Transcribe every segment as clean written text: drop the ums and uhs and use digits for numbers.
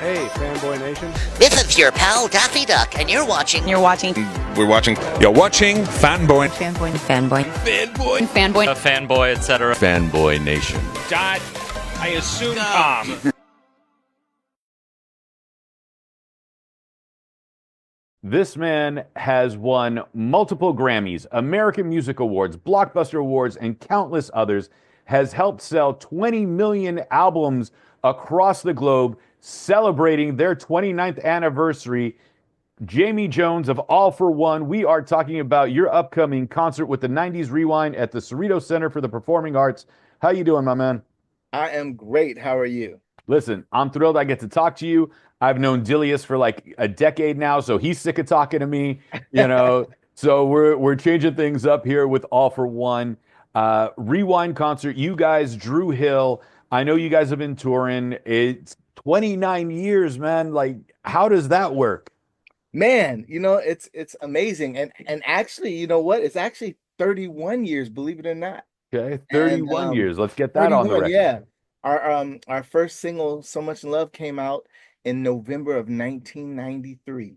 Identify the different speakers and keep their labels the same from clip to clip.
Speaker 1: Hey, Fanboy Nation.
Speaker 2: This is your pal Daffy Duck, and you're watching.
Speaker 3: You're watching.
Speaker 4: We're watching. You're watching Fanboy.
Speaker 3: Fanboy. Fanboy.
Speaker 4: Fanboy.
Speaker 3: Fanboy.
Speaker 5: A fanboy, etc.
Speaker 4: Fanboy Nation.
Speaker 5: Dot. I assume Tom.
Speaker 1: This man has won multiple Grammys, American Music Awards, Blockbuster Awards, and countless others, has helped sell 20 million albums across the globe, celebrating their 29th anniversary. Jamie Jones of All-4-One, we are talking about your upcoming concert with the 90s Rewind at the Cerritos Center for the Performing Arts. How you doing, my man?
Speaker 6: I am great. How are you?
Speaker 1: Listen, I'm thrilled I get to talk to you. I've known Delious for like a decade now, so he's sick of talking to me, you know. So we're changing things up here with All-4-One. Rewind concert, you guys, Dru Hill. I know you guys have been touring. It's 29 years, man. Like, how does that work?
Speaker 6: Man, it's amazing. And actually, you know what? It's actually 31 years, believe it or not.
Speaker 1: Okay, 31 years. Let's get that on the record.
Speaker 6: Yeah. Our first single, So Much Love, came out in November of 1993.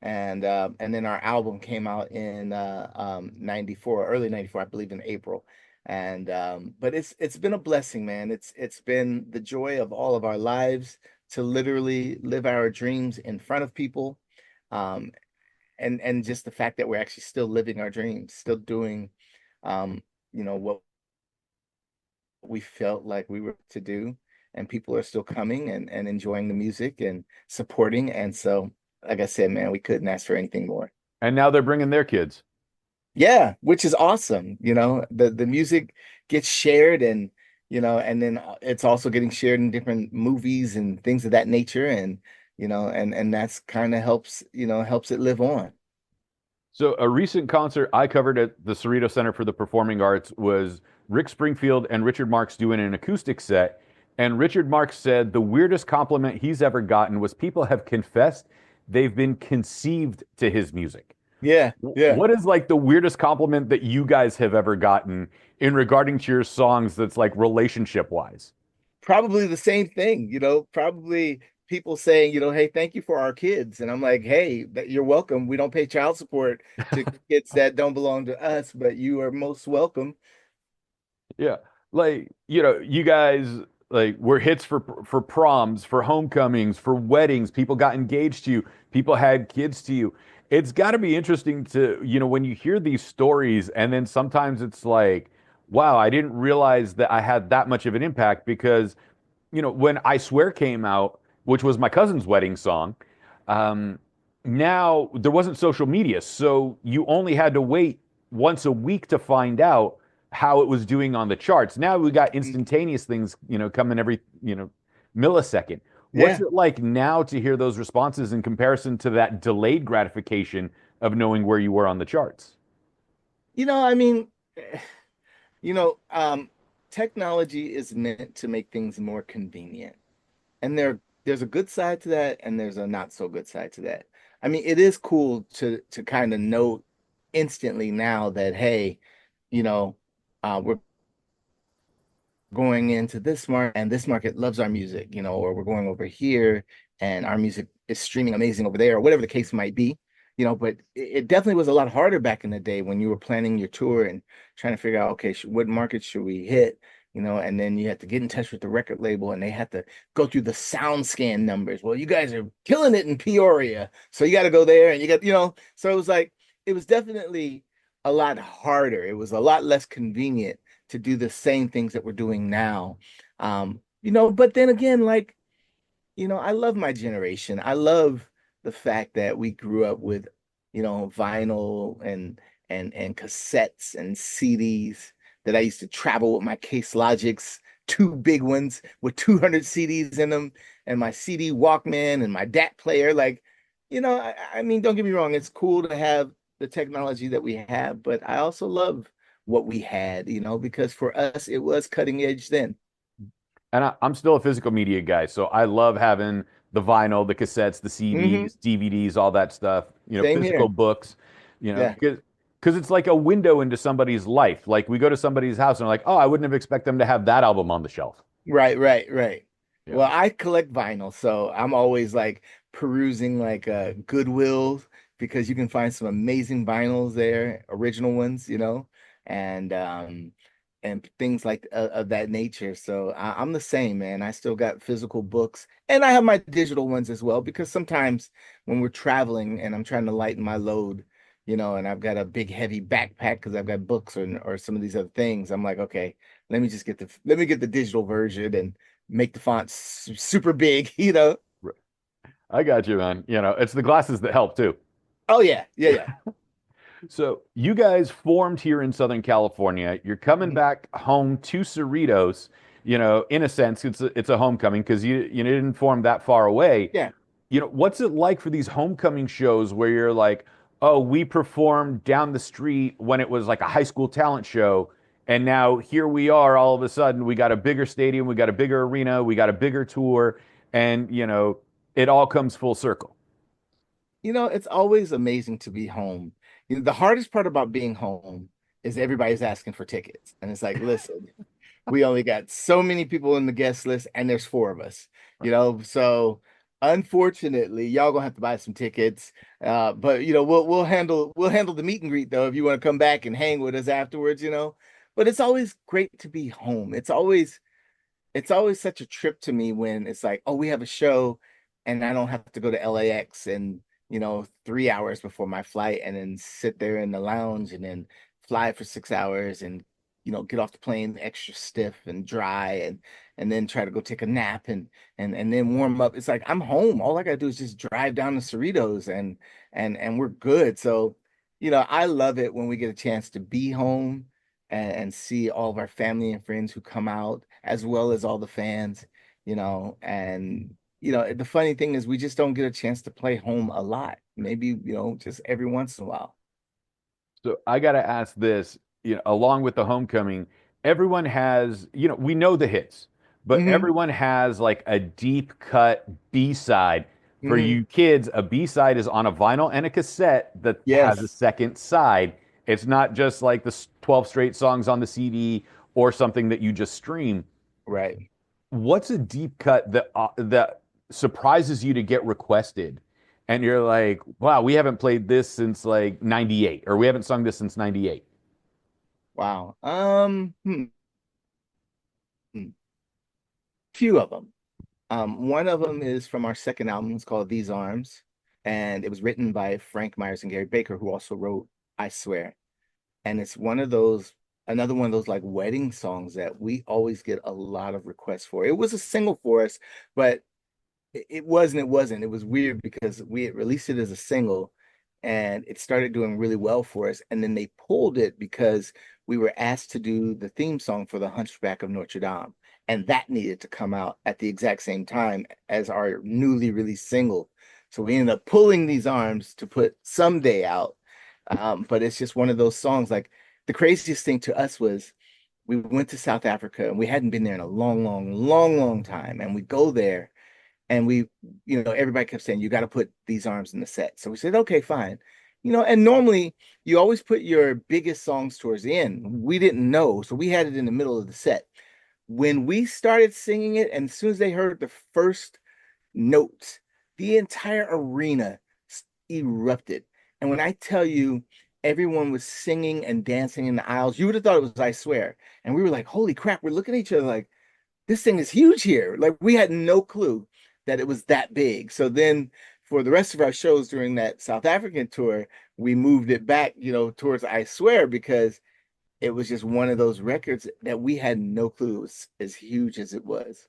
Speaker 6: And then our album came out in 94, early 94, I believe in April. And but it's been a blessing, man. It's been the joy of all of our lives to literally live our dreams in front of people. And just the fact that we're actually still living our dreams, still doing what we felt like we were to do, and people are still coming and enjoying the music and supporting. And so, like I said, man, we couldn't ask for anything more.
Speaker 1: And now they're bringing their kids.
Speaker 6: Yeah, which is awesome. The music gets shared, and and then it's also getting shared in different movies and things of that nature. And and that's kind of helps it live on.
Speaker 1: So a recent concert I covered at the Cerritos Center for the Performing Arts was Rick Springfield and Richard Marx doing an acoustic set. And Richard Marx said the weirdest compliment he's ever gotten was people have confessed they've been conceived to his music.
Speaker 6: Yeah.
Speaker 1: What is like the weirdest compliment that you guys have ever gotten in regarding to your songs that's like relationship wise?
Speaker 6: Probably the same thing, probably people saying, hey, thank you for our kids. And I'm like, hey, you're welcome. We don't pay child support to kids that don't belong to us, but you are most welcome.
Speaker 1: Yeah. Like, you guys like were hits for proms, for homecomings, for weddings. People got engaged to you. People had kids to you. It's got to be interesting to, when you hear these stories, and then sometimes it's like, wow, I didn't realize that I had that much of an impact, because, when I Swear came out, which was my cousin's wedding song, now there wasn't social media. So you only had to wait once a week to find out how it was doing on the charts. Now we got instantaneous things, coming every, millisecond. What's it like now to hear those responses in comparison to that delayed gratification of knowing where you were on the charts?
Speaker 6: Technology is meant to make things more convenient. And there's a good side to that, and there's a not so good side to that. I mean, it is cool to kind of know instantly now that, hey, we're going into this market, and this market loves our music, or we're going over here and our music is streaming amazing over there, or whatever the case might be, but it definitely was a lot harder back in the day when you were planning your tour and trying to figure out, okay, what market should we hit, and then you had to get in touch with the record label, and they had to go through the sound scan numbers. Well, you guys are killing it in Peoria, so you got to go there, and you got, so it was like, it was definitely a lot harder. It was a lot less convenient to do the same things that we're doing now. But then again, like, I love my generation. I love the fact that we grew up with, vinyl and cassettes and CDs, that I used to travel with my Case Logics, 2 big ones with 200 CDs in them, and my CD Walkman and my DAT player. Like, I mean, don't get me wrong. It's cool to have the technology that we have, but I also love what we had, because for us, it was cutting edge then.
Speaker 1: And I'm still a physical media guy, so I love having the vinyl, the cassettes, the CDs, DVDs, all that stuff,
Speaker 6: Same
Speaker 1: physical
Speaker 6: here.
Speaker 1: books, because it's like a window into somebody's life. Like we go to somebody's house and we're like, oh, I wouldn't have expected them to have that album on the shelf.
Speaker 6: Right.
Speaker 1: Yeah.
Speaker 6: Well, I collect vinyl, so I'm always like perusing like Goodwill because you can find some amazing vinyls there, original ones, and and things like of that nature. So I'm the same, man. I still got physical books, and I have my digital ones as well because sometimes when we're traveling and I'm trying to lighten my load, and I've got a big heavy backpack because I've got books or some of these other things, I'm like, okay, let me get the digital version and make the font super big,
Speaker 1: Right. I got you, man. It's the glasses that help too.
Speaker 6: Oh yeah, yeah, yeah.
Speaker 1: So you guys formed here in Southern California. You're coming
Speaker 6: Mhm.
Speaker 1: back home to Cerritos. In a sense, it's a homecoming because you didn't form that far away.
Speaker 6: Yeah.
Speaker 1: What's it like for these homecoming shows where you're like, oh, we performed down the street when it was like a high school talent show, and now here we are, all of a sudden, we got a bigger stadium, we got a bigger arena, we got a bigger tour, and it all comes full circle.
Speaker 6: It's always amazing to be home. The hardest part about being home is everybody's asking for tickets. And it's like, listen, we only got so many people in the guest list, and there's four of us, So unfortunately, y'all gonna have to buy some tickets. But we'll handle the meet and greet though if you want to come back and hang with us afterwards. But it's always great to be home. It's always such a trip to me when it's like, oh, we have a show and I don't have to go to LAX and 3 hours before my flight and then sit there in the lounge and then fly for 6 hours and get off the plane extra stiff and dry and then try to go take a nap and then warm up. It's like I'm home. All I gotta do is just drive down to Cerritos and we're good. So, I love it when we get a chance to be home and see all of our family and friends who come out, as well as all the fans, and the funny thing is we just don't get a chance to play home a lot. Maybe, just every once in a while.
Speaker 1: So I got to ask this, along with the homecoming, everyone has, we know the hits, but
Speaker 6: Hmm.
Speaker 1: everyone has like a deep cut B-side. For
Speaker 6: Hmm.
Speaker 1: you kids, a B-side is on a vinyl and a cassette that has a
Speaker 6: Yes.
Speaker 1: second side. It's not just like the 12 straight songs on the CD or something that you just stream.
Speaker 6: Right.
Speaker 1: What's a deep cut that surprises you to get requested? And you're like, wow, we haven't played this since like 98, or we haven't sung this since 98.
Speaker 6: Wow. Few of them. One of them is from our second album. It's called These Arms, and it was written by Frank Myers and Gary Baker, who also wrote I Swear. And it's another one of those like wedding songs that we always get a lot of requests for. It was a single for us, but it was weird because we had released it as a single and it started doing really well for us. And then they pulled it because we were asked to do the theme song for the Hunchback of Notre Dame. And that needed to come out at the exact same time as our newly released single. So we ended up pulling These Arms to put Someday out. But it's just one of those songs. Like the craziest thing to us was we went to South Africa and we hadn't been there in a long, long, long, long time. And we go there and everybody kept saying, you got to put These Arms in the set. So we said, okay, fine. And normally you always put your biggest songs towards the end. We didn't know. So we had it in the middle of the set. When we started singing it, and as soon as they heard the first notes, the entire arena erupted. And when I tell you, everyone was singing and dancing in the aisles, you would have thought it was I Swear. And we were like, holy crap, we're looking at each other like, this thing is huge here. Like we had no clue that it was that big. So then for the rest of our shows during that South African tour, we moved it back, towards I Swear because it was just one of those records that we had no clue it was as huge as it was.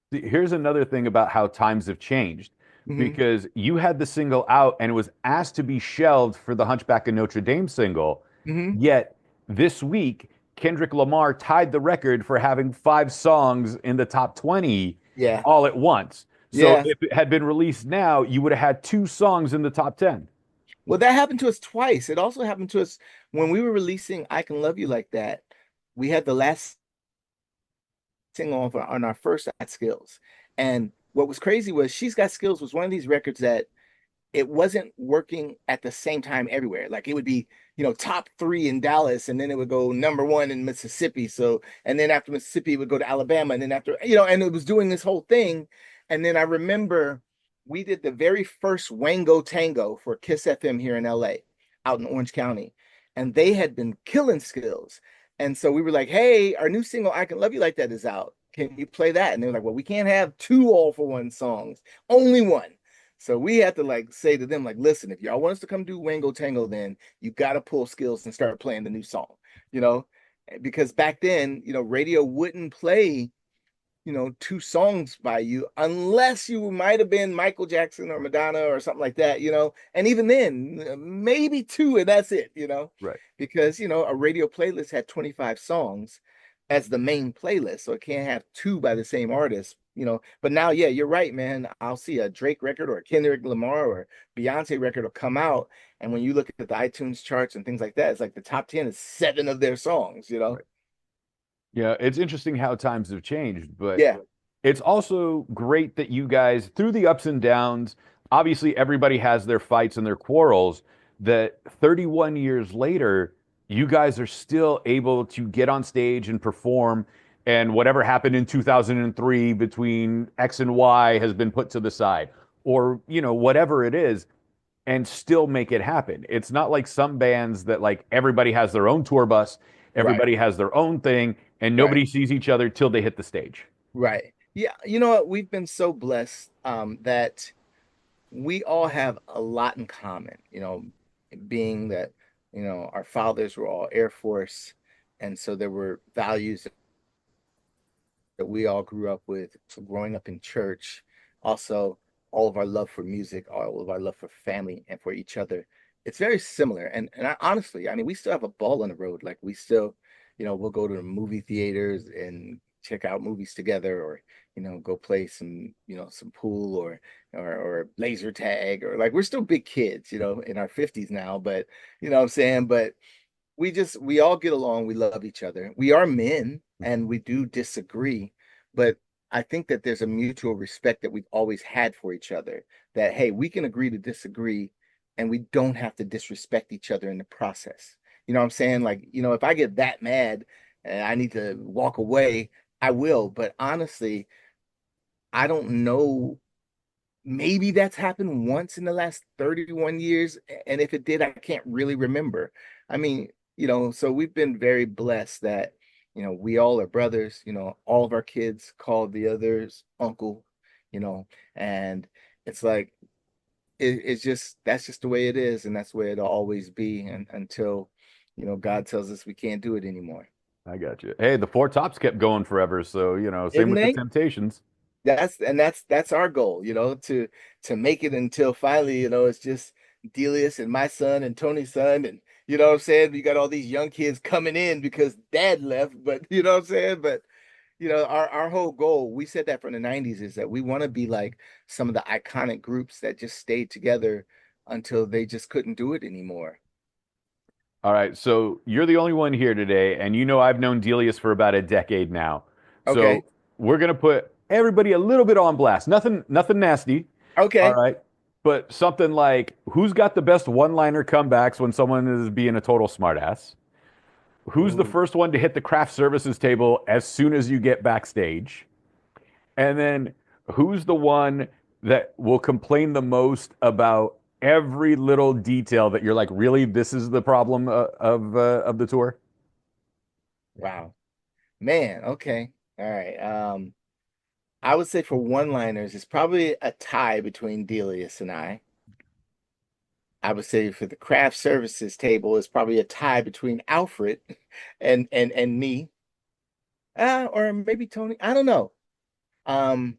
Speaker 1: Here's another thing about how times have changed,
Speaker 6: Hmm.
Speaker 1: because you had the single out and it was asked to be shelved for the Hunchback of Notre Dame single.
Speaker 6: Hmm.
Speaker 1: Yet this week, Kendrick Lamar tied the record for having 5 songs in the top 20
Speaker 6: Yeah.
Speaker 1: all at once. So
Speaker 6: Yeah.
Speaker 1: if it had been released now, you would have had 2 songs in the top 10.
Speaker 6: Well, that happened to us twice. It also happened to us when we were releasing I Can Love You Like That. We had the last single on our first Got Skills. And what was crazy was She's Got Skills was one of these records that it wasn't working at the same time everywhere. Like it would be, top 3 in Dallas, and then it would go #1 in Mississippi. So, and then after Mississippi, it would go to Alabama, and then after, and it was doing this whole thing. And then I remember we did the very first Wango Tango for Kiss FM here in LA, out in Orange County, and they had been killing Skills. And so we were like, hey, our new single, I Can Love You Like That, is out. Can you play that? And they were like, well, we can't have 2 All-4-One songs, only one. So we had to like say to them, like, listen, if y'all want us to come do Wango Tango, then you got to pull Skills and start playing the new song, because back then, radio wouldn't play, 2 songs by you unless you might have been Michael Jackson or Madonna or something like that, and even then, maybe 2, and that's it,
Speaker 1: Right.
Speaker 6: because, a radio playlist had 25 songs as the main playlist, so it can't have 2 by the same artist, but now, yeah, you're right, man. I'll see a Drake record or a Kendrick Lamar or Beyonce record will come out, and when you look at the iTunes charts and things like that, it's like the top 10 is 7 of their songs,
Speaker 1: Right. Yeah, it's interesting how times have changed, but
Speaker 6: yeah,
Speaker 1: it's also great that you guys, through the ups and downs, obviously everybody has their fights and their quarrels, that 31 years later, you guys are still able to get on stage and perform, and whatever happened in 2003 between X and Y has been put to the side, or, whatever it is, and still make it happen. It's not like some bands that like everybody has their own tour bus, everybody has their own thing, and nobody sees each other till they hit the stage.
Speaker 6: Right. Yeah. You know what? We've been so blessed that we all have a lot in common, being that, our fathers were all Air Force. And so there were values that we all grew up with. So growing up in church, also all of our love for music, all of our love for family and for each other. It's very similar. And honestly, I mean, we still have a ball on the road. Like we still, we'll go to the movie theaters and check out movies together, or, go play some, some pool or laser tag, or like, we're still big kids, in our 50s now, but you know what I'm saying? But we all get along. We love each other. We are men and we do disagree, but I think that there's a mutual respect that we've always had for each other, that, hey, we can agree to disagree and we don't have to disrespect each other in the process. You know what I'm saying? Like, if I get that mad and I need to walk away, I will. But honestly, I don't know. Maybe that's happened once in the last 31 years. And if it did, I can't really remember. I mean, so we've been very blessed that, we all are brothers, all of our kids call the others uncle, and it's like, it's just, that's just the way it is. And that's the way it'll always be, and until, God tells us we can't do it anymore.
Speaker 1: I got you. Hey, the Four Tops kept going forever, so same
Speaker 6: Didn't
Speaker 1: with
Speaker 6: they?
Speaker 1: the Temptations.
Speaker 6: That's our goal, to make it until finally, it's just Delious and my son and Tony's son, and you know what I'm saying? We got all these young kids coming in because dad left, but you know what I'm saying? But our whole goal, we said that from the 90s, is that we want to be like some of the iconic groups that just stayed together until they just couldn't do it anymore.
Speaker 1: All right, so you're the only one here today, and I've known Delius for about a decade now.
Speaker 6: Okay.
Speaker 1: So we're gonna put everybody a little bit on blast. Nothing nasty.
Speaker 6: Okay.
Speaker 1: All right. But something like, who's got the best one-liner comebacks when someone is being a total smartass? Who's the first one to hit the craft services table as soon as you get backstage? And then who's the one that will complain the most about every little detail that you're like, really, this is the problem of the tour?
Speaker 6: Wow. Man, okay. All right. I would say for one-liners, it's probably a tie between Delius and I. I would say for the craft services table, it's probably a tie between Alfred and me. Or maybe Tony. I don't know. And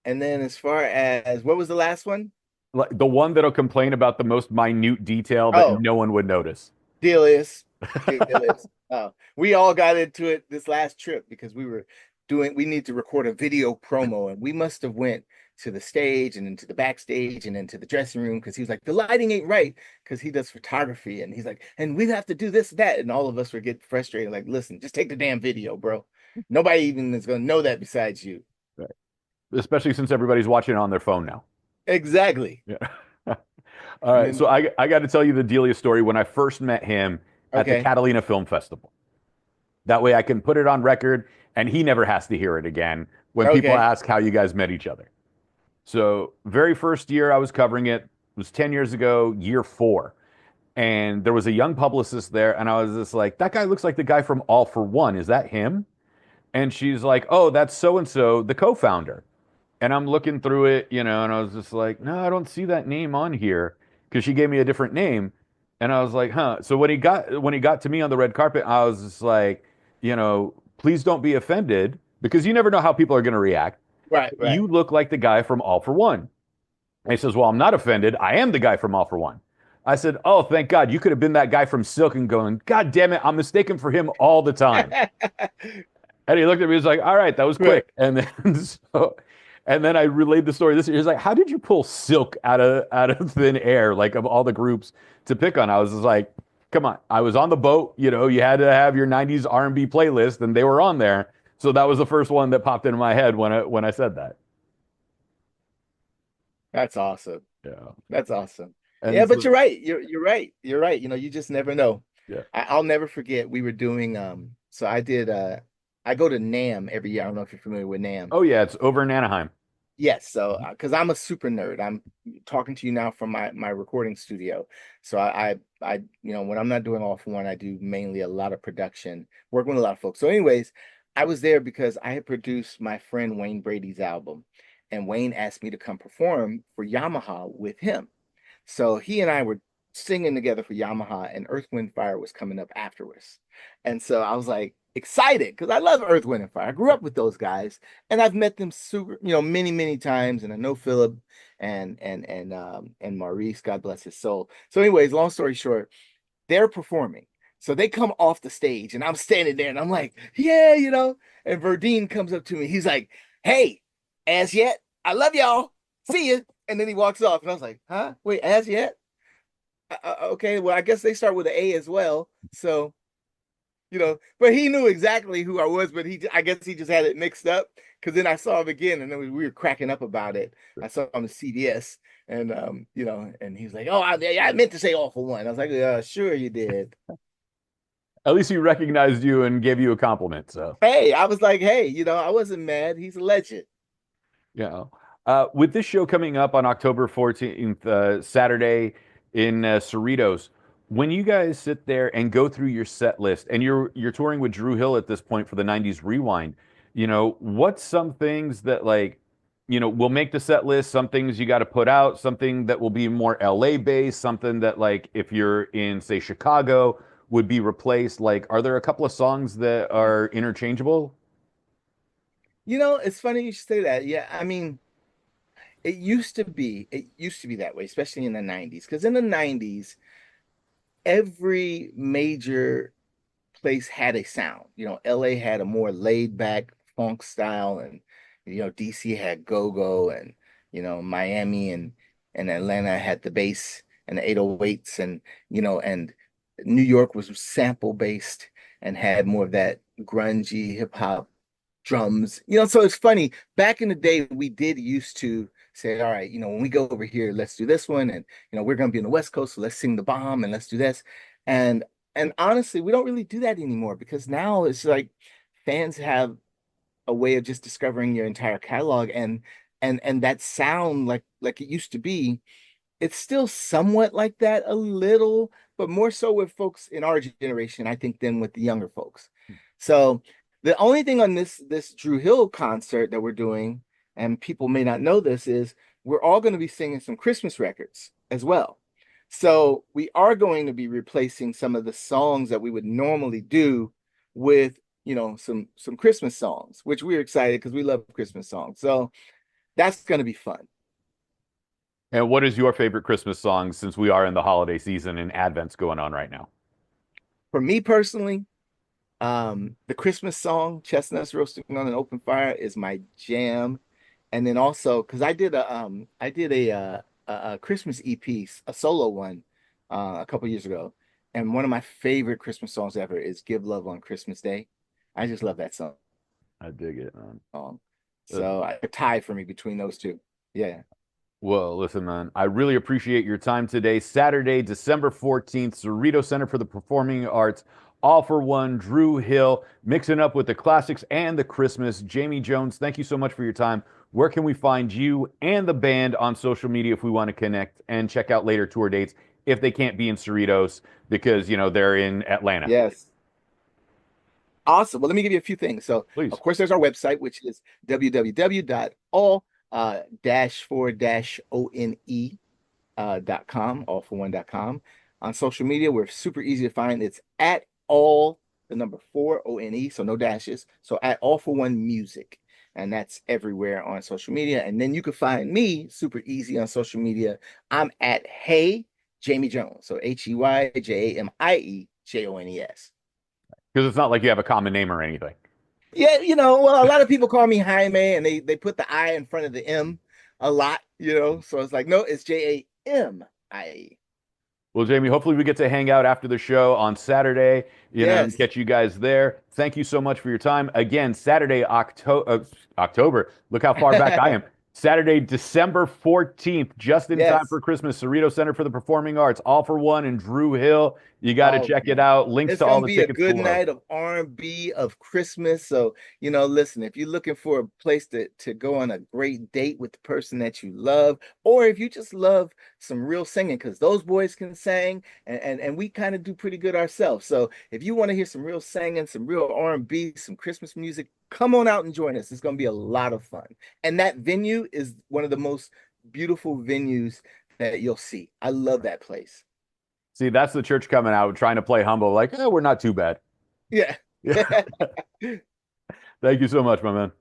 Speaker 6: then as far as, what was the last one?
Speaker 1: Like the one that'll complain about the most minute detail that no one would notice.
Speaker 6: Delius. Delius. We all got into it this last trip because we need to record a video promo, and we must have went to the stage and into the backstage and into the dressing room because he was like, the lighting ain't right, because he does photography, and he's like, and we have to do this, that, and all of us were getting frustrated, like, listen, just take the damn video, bro. Nobody even is gonna know that besides you.
Speaker 1: Right. Especially since everybody's watching on their phone now.
Speaker 6: Exactly.
Speaker 1: Yeah. All
Speaker 6: And
Speaker 1: right, so
Speaker 6: then,
Speaker 1: I got to tell you the Delia story when I first met him at the
Speaker 6: okay,
Speaker 1: Catalina Film Festival. That way I can put it on record and he never has to hear it again when people
Speaker 6: okay,
Speaker 1: ask how you guys met each other. So, very first year I was covering it was 10 years ago, year 4. And there was a young publicist there and I was just like, that guy looks like the guy from All-4-One. Is that him? And she's like, "Oh, that's so and so, the co-founder." And I'm looking through it, and I was just like, "No, I don't see that name on here," because she gave me a different name. And I was like, "Huh." So when he got to me on the red carpet, I was just like, "Please don't be offended because you never know how people are going to react.
Speaker 6: right, right.
Speaker 1: You look like the guy from All-4-One." And he says, "Well, I'm not offended. I am the guy from All-4-One." I said, "Oh, thank God. You could have been that guy from Silk," and going, "God damn it, I'm mistaken for him all the time." And he looked at me, he was like, "All right, that was
Speaker 6: Right.
Speaker 1: quick." And then and then I relayed the story this year. He's like, "How did you pull Silk out of thin air, like of all the groups to pick on?" I was just like, "Come on, I was on the boat, you had to have your 90s R&B playlist and they were on there." So that was the first one that popped into my head when I said that.
Speaker 6: That's awesome.
Speaker 1: Yeah.
Speaker 6: That's awesome. Yeah,
Speaker 1: And
Speaker 6: but
Speaker 1: so,
Speaker 6: you're right. You're right. You're right. You just never know.
Speaker 1: yeah.
Speaker 6: I'll never forget. We were doing so I did I go to NAM every year. I don't know if you're familiar with NAM.
Speaker 1: Oh yeah, it's over in Anaheim.
Speaker 6: Yes, so because I'm a super nerd, I'm talking to you now from my recording studio. So when I'm not doing All-4-One, I do mainly a lot of production, working with a lot of folks. So, anyways, I was there because I had produced my friend Wayne Brady's album, and Wayne asked me to come perform for Yamaha with him. So he and I were singing together for Yamaha, and Earth, Wind, Fire was coming up afterwards. And so I was like excited because I love Earth, Wind, and Fire. I grew up with those guys, and I've met them super, many, many times. And I know Philip and Maurice, God bless his soul. So, anyways, long story short, they're performing. So they come off the stage, and I'm standing there, and I'm like, yeah, And Verdine comes up to me. He's like, "Hey, as yet, I love y'all. See ya." And then he walks off, and I was like, "Huh? Wait, as yet? Okay, well, I guess they start with an A as well." So, but he knew exactly who I was, but I guess he just had it mixed up because then I saw him again, and then we were cracking up about it. I saw him on CBS, and and he's like, "Oh, I meant to say All-4-One." I was like, "Yeah, sure you did."
Speaker 1: At least he recognized you and gave you a compliment. So
Speaker 6: Hey, I was like, "Hey, I wasn't mad. He's a legend."
Speaker 1: yeah. With this show coming up on October 14th, Saturday in Cerritos, when you guys sit there and go through your set list, and you're touring with Dru Hill at this point for the 90s Rewind, what's some things that will make the set list, some things you got to put out, something that will be more LA based, something that like if you're in, say, Chicago would be replaced. Like, are there a couple of songs that are interchangeable?
Speaker 6: It's funny you should say that. Yeah, I mean, it used to be that way, especially in the 90s. Because in the 90s, every major place had a sound. LA had a more laid back funk style, and DC had go-go, and Miami and Atlanta had the bass and the 808s, and New York was sample based and had more of that grungy hip hop drums. So it's funny. Back in the day, we did used to say, all right, when we go over here, let's do this one, and we're gonna be on the West Coast, so let's sing the bomb and let's do this. And honestly, we don't really do that anymore because now it's like fans have a way of just discovering your entire catalog, and that sound like it used to be. It's still somewhat like that a little, but more so with folks in our generation, I think, than with the younger folks. So the only thing on this Dru Hill concert that we're doing, and people may not know this, is we're all going to be singing some Christmas records as well. So we are going to be replacing some of the songs that we would normally do with, some Christmas songs, which we're excited because we love Christmas songs. So that's going to be fun.
Speaker 1: And what is your favorite Christmas song since we are in the holiday season and Advent's going on right now?
Speaker 6: For me personally, the Christmas song "Chestnuts Roasting on an Open Fire" is my jam. And then also because I did a Christmas EP, a solo one, a couple years ago, and one of my favorite Christmas songs ever is "Give Love on Christmas Day." I just love that song.
Speaker 1: I dig it, man. Uh,
Speaker 6: So a tie for me between those two. Yeah.
Speaker 1: Well, listen, man, I really appreciate your time today. Saturday, December 14th, Cerritos Center for the Performing Arts. All for One, Dru Hill, mixing up with the classics and the Christmas. Jamie Jones, thank you so much for your time. Where can we find you and the band on social media if we want to connect and check out later tour dates if they can't be in Cerritos because, they're in Atlanta?
Speaker 6: Yes. Awesome. Well, let me give you a few things. So,
Speaker 1: Please.
Speaker 6: of course, there's our website, which is www.all-4-one.com, all4one.com. On social media, we're super easy to find. It's at all, the number 4-ONE, so no dashes. So at All-for-One Music. And that's everywhere on social media. And then you can find me super easy on social media. I'm at Hey Jamie Jones. So HeyJamieJones.
Speaker 1: Because it's not like you have a common name or anything.
Speaker 6: Yeah, well, a lot of people call me Jaime, and they put the I in front of the M a lot, So it's like, no, it's Jamie.
Speaker 1: Well, Jamie, hopefully we get to hang out after the show on Saturday, and get you guys there. Thank you so much for your time. Again, Saturday, October. Look how far back I am. Saturday, December 14th, just in time for Christmas, Cerritos Center for the Performing Arts, All for One in Dru Hill. You got to check it out. Links to all the tickets below.
Speaker 6: It's going to be a good night of R&B, of Christmas. So, listen, if you're looking for a place to go on a great date with the person that you love, or if you just love some real singing, because those boys can sing, and we kind of do pretty good ourselves. So if you want to hear some real singing, some real R&B, some Christmas music, come on out and join us. It's going to be a lot of fun. And that venue is one of the most beautiful venues that you'll see. I love that place.
Speaker 1: See, that's the church coming out, trying to play humble, like, we're not too bad.
Speaker 6: Yeah.
Speaker 1: Thank you so much, my man.